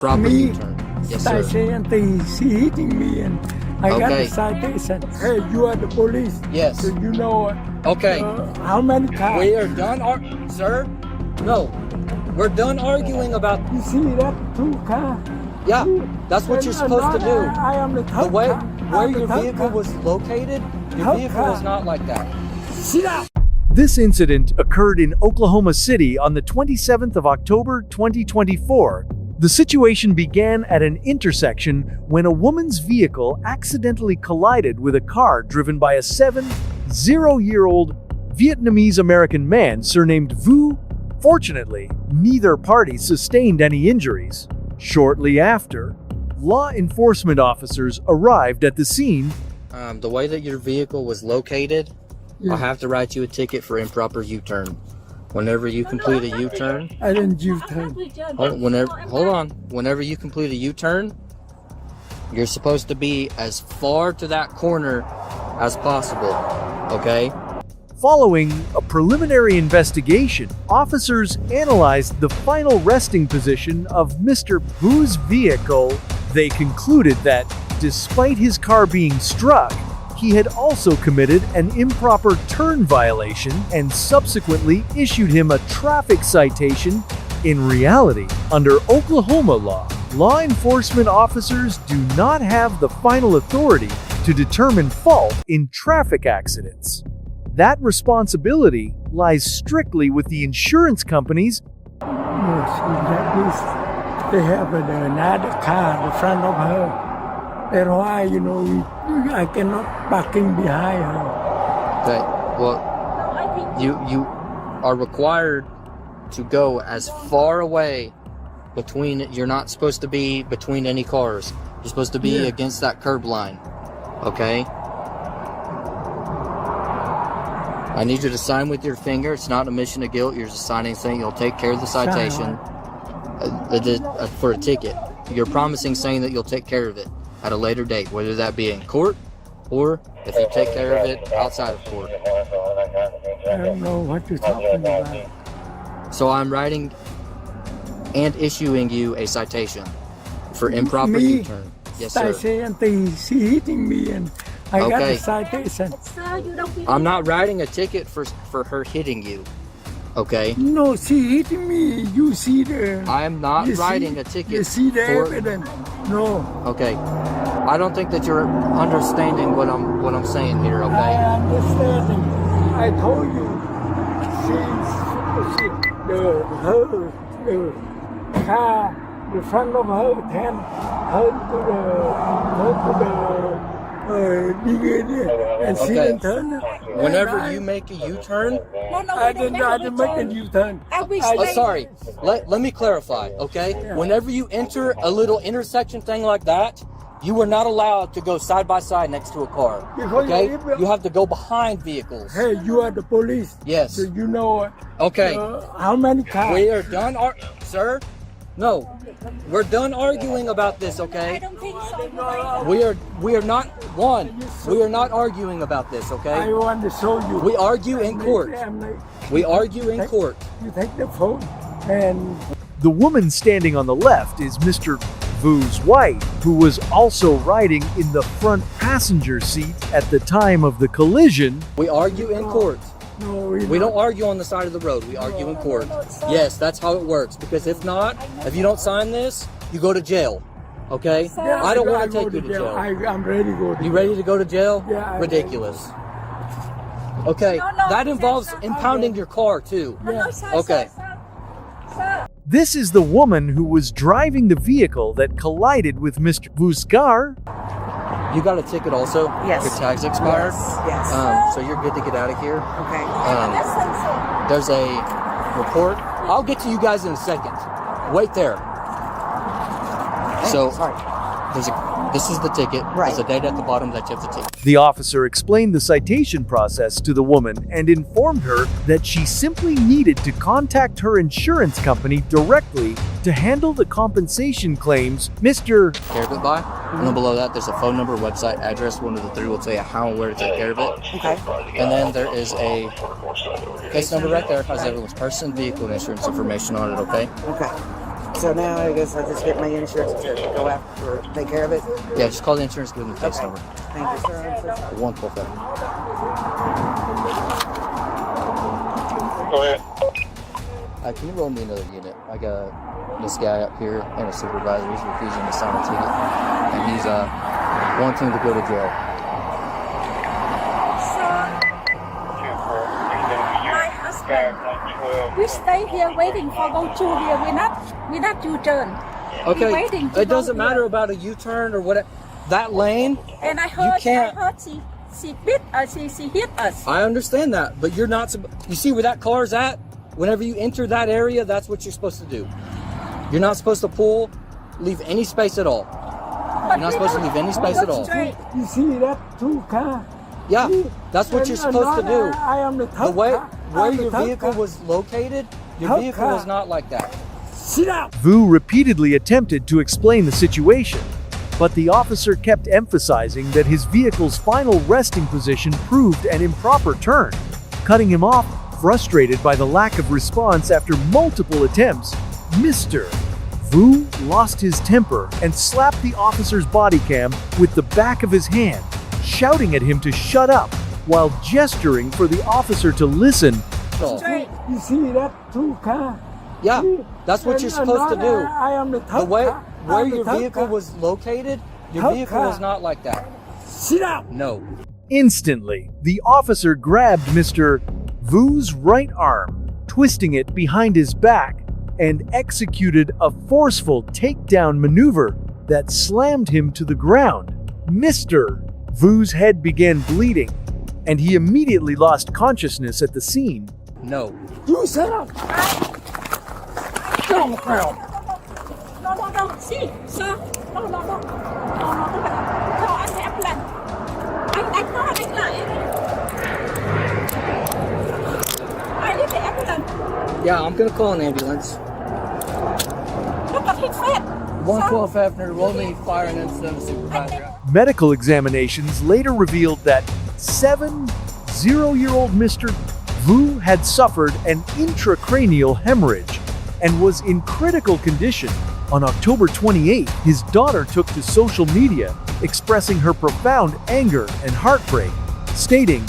Proper Me, U-turn. Yes, I sir. say and she hitting me and I got Okay. the citation. Hey, you are the police. Yes. So you know Okay. how many cars? We are done, sir. No, we're done arguing about. You see that two car? Yeah, that's what you're supposed to do. I am the third The way car. where I'm the your third vehicle car. was located, your Third vehicle car. was not like that. Sit down. This incident occurred in Oklahoma City on the 27th of October 2024. The situation began at an intersection when a woman's vehicle accidentally collided with a car driven by a 70-year-old Vietnamese American man surnamed Vu. Fortunately, neither party sustained any injuries. Shortly after, law enforcement officers arrived at the scene. The way that your vehicle was located, I'll have to write you a ticket for improper U-turn. Whenever you complete a U-turn, I didn't U-turn. hold on. Whenever you complete a U-turn, you're supposed to be as far to that corner as possible. Okay? Following a preliminary investigation, officers analyzed the final resting position of Mr. Vu's vehicle. They concluded that, despite his car being struck, he had also committed an improper turn violation and subsequently issued him a traffic citation. In reality, under Oklahoma law enforcement officers do not have the final authority to determine fault in traffic accidents. That responsibility lies strictly with the insurance companies. Yes, that is, they have another car in front of her. That's why, I cannot parking behind her. Okay. Well, you are required to go as far away between. You're not supposed to be between any cars. You're supposed to be against that curb line. Okay. I need you to sign with your finger. It's not an admission of guilt. You're just signing saying you'll take care of the citation for a ticket. You're promising saying that you'll take care of it at a later date, whether that be in court or if you take care of it outside of court. I don't know what you're talking about. So I'm writing and issuing you a citation for improper U-turn. Yes, sir. She hitting me and I got the Okay. citation. I'm not writing a ticket for her hitting you. Okay? No, she hitting me. You see the... I am not you writing see, a ticket You see the for... evidence? No. Okay. I don't think that you're understanding what I'm saying here, I okay? understand. I told you. The car, the front of her hand, her to the degrade, and she Okay. didn't turn. Whenever you make a U-turn... I didn't make a U-turn. sorry. Let me clarify, okay? Whenever you enter a little intersection thing like that, you are not allowed to go side by side next to a car. Okay? You have to go behind vehicles. Hey, you are the police. Yes. So you know Okay. how many cars? We are done, sir. No, we're done arguing about this. Okay. I don't think so. We are not We are not arguing about this. I Okay. want to show you. We argue in court. We argue in court. You take the phone and The woman standing on the left is Mr. Vu's wife, who was also riding in the front passenger seat at the time of the collision. We argue in court. no, We don't argue on the side of the road. We argue in court. Yes, that's how it works. Because if not, if you don't sign this, you go to jail. Okay? Yeah, I don't go want to take you to jail. I'm ready to go to You ready to go to jail? Yeah, I'm Ridiculous. Okay, that involves impounding your car too. Okay. This is the woman who was driving the vehicle that collided with Mr. Vu's car. You got a ticket also? Yes. Your tag's expired? Yes. So you're good to get out of here. Okay. There's a report. I'll get to you guys in a second. Wait there. So Sorry. this is the ticket. Right. There's a date at the bottom that you have to take. The officer explained the citation process to the woman and informed her that she simply needed to contact her insurance company directly to handle the compensation claims. Mr. Care of it by? And then below that, there's a phone number, website, address. One of the three will tell you how and where to take care of it. Okay. And then there is a case number right there. Has everyone's person, vehicle, and insurance information on it. Okay. Okay. So now I guess I'll just get my insurance to go after or take care of it. Yeah, just call the insurance, give them the case Okay. number. Thank you, sir. I'm so sorry. 112. Go ahead. Can you roll me another unit? I got this guy up here and a supervisor. He's refusing to sign a ticket, and he's wanting to go to jail. My husband, we stay here waiting for go to here. We not U-turn. We Okay, waiting to it go doesn't here. matter about a U-turn or what. That lane, And I heard can't- she bit us. She hit us. I understand that, but you're not. You see where that car's at? Whenever you enter that area, that's what you're supposed to do. You're not supposed to leave any space at all. You're not supposed to leave any space at all. You see that two car? Yeah, that's what you're supposed to do. I am the The third way car. where I'm the your third vehicle car. was located, your Third vehicle car. was not like that. Sit down. Vu repeatedly attempted to explain the situation, but the officer kept emphasizing that his vehicle's final resting position proved an improper turn. Cutting him off, frustrated by the lack of response after multiple attempts, Mr. Vu lost his temper and slapped the officer's body cam with the back of his hand, shouting at him to shut up while gesturing for the officer to listen. So, You see that two car? yeah, that's what you're supposed to do. I am the third The way car. where I'm the your third vehicle car. was located, your Third vehicle car. was not like that. Sit down. No. Instantly, the officer grabbed Mr. Vu's right arm, twisting it behind his back, and executed a forceful takedown maneuver that slammed him to the ground. Mr. Vu's head began bleeding, and he immediately lost consciousness at the scene. No. You sit up. Get on the ground. No. See, sir. No. Call an ambulance. I call an ambulance. I need the ambulance. Yeah, I'm gonna call an ambulance. Look at his head. 112 Hefner, roll me fire and incident supervisor. Medical examinations later revealed that 70-year-old Mr. Vu had suffered an intracranial hemorrhage and was in critical condition. On October 28, his daughter took to social media expressing her profound anger and heartbreak, stating,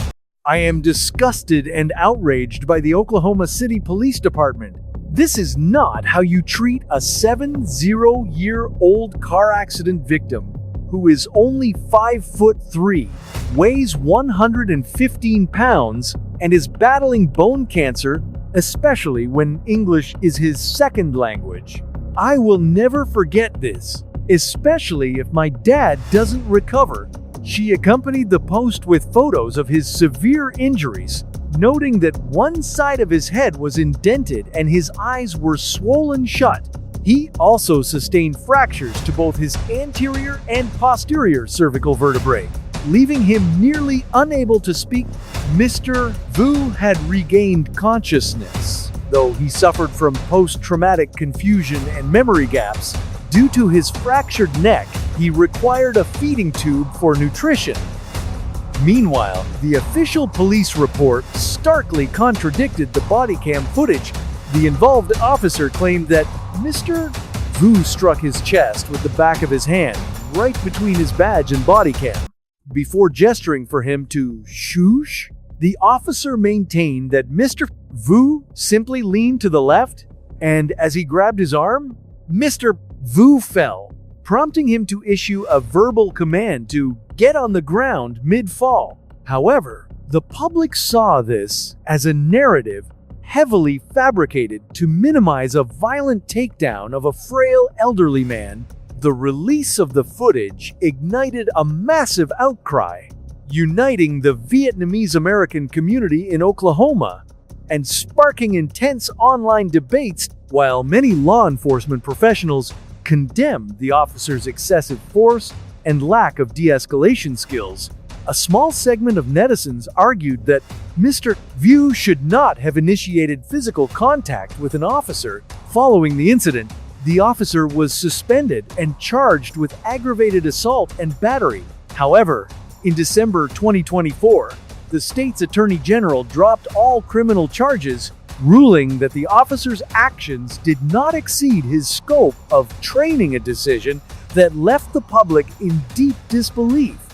"I am disgusted and outraged by the Oklahoma City Police Department. This is not how you treat a 70-year-old car accident victim who is only 5'3", weighs 115 pounds, and is battling bone cancer, especially when English is his second language. I will never forget this, especially if my dad doesn't recover." She accompanied the post with photos of his severe injuries, noting that one side of his head was indented and his eyes were swollen shut. He also sustained fractures to both his anterior and posterior cervical vertebrae, leaving him nearly unable to speak. Mr. Vu had regained consciousness, though he suffered from post-traumatic confusion and memory gaps. Due to his fractured neck, he required a feeding tube for nutrition. Meanwhile, the official police report starkly contradicted the Bodycam footage. The involved officer claimed that Mr. Vu struck his chest with the back of his hand, right between his badge and Bodycam. Before gesturing for him to shush, the officer maintained that Mr. Vu simply leaned to the left, and as he grabbed his arm, Mr. Vu fell, prompting him to issue a verbal command to get on the ground mid-fall. However, the public saw this as a narrative heavily fabricated to minimize a violent takedown of a frail elderly man. The release of the footage ignited a massive outcry, uniting the Vietnamese American community in Oklahoma and sparking intense online debates. While many law enforcement professionals condemned the officer's excessive force and lack of de-escalation skills, a small segment of netizens argued that Mr. Vu should not have initiated physical contact with an officer. Following the incident, the officer was suspended and charged with aggravated assault and battery. However, in December 2024, the state's attorney general dropped all criminal charges, ruling that the officer's actions did not exceed his scope of training, a decision that left the public in deep disbelief.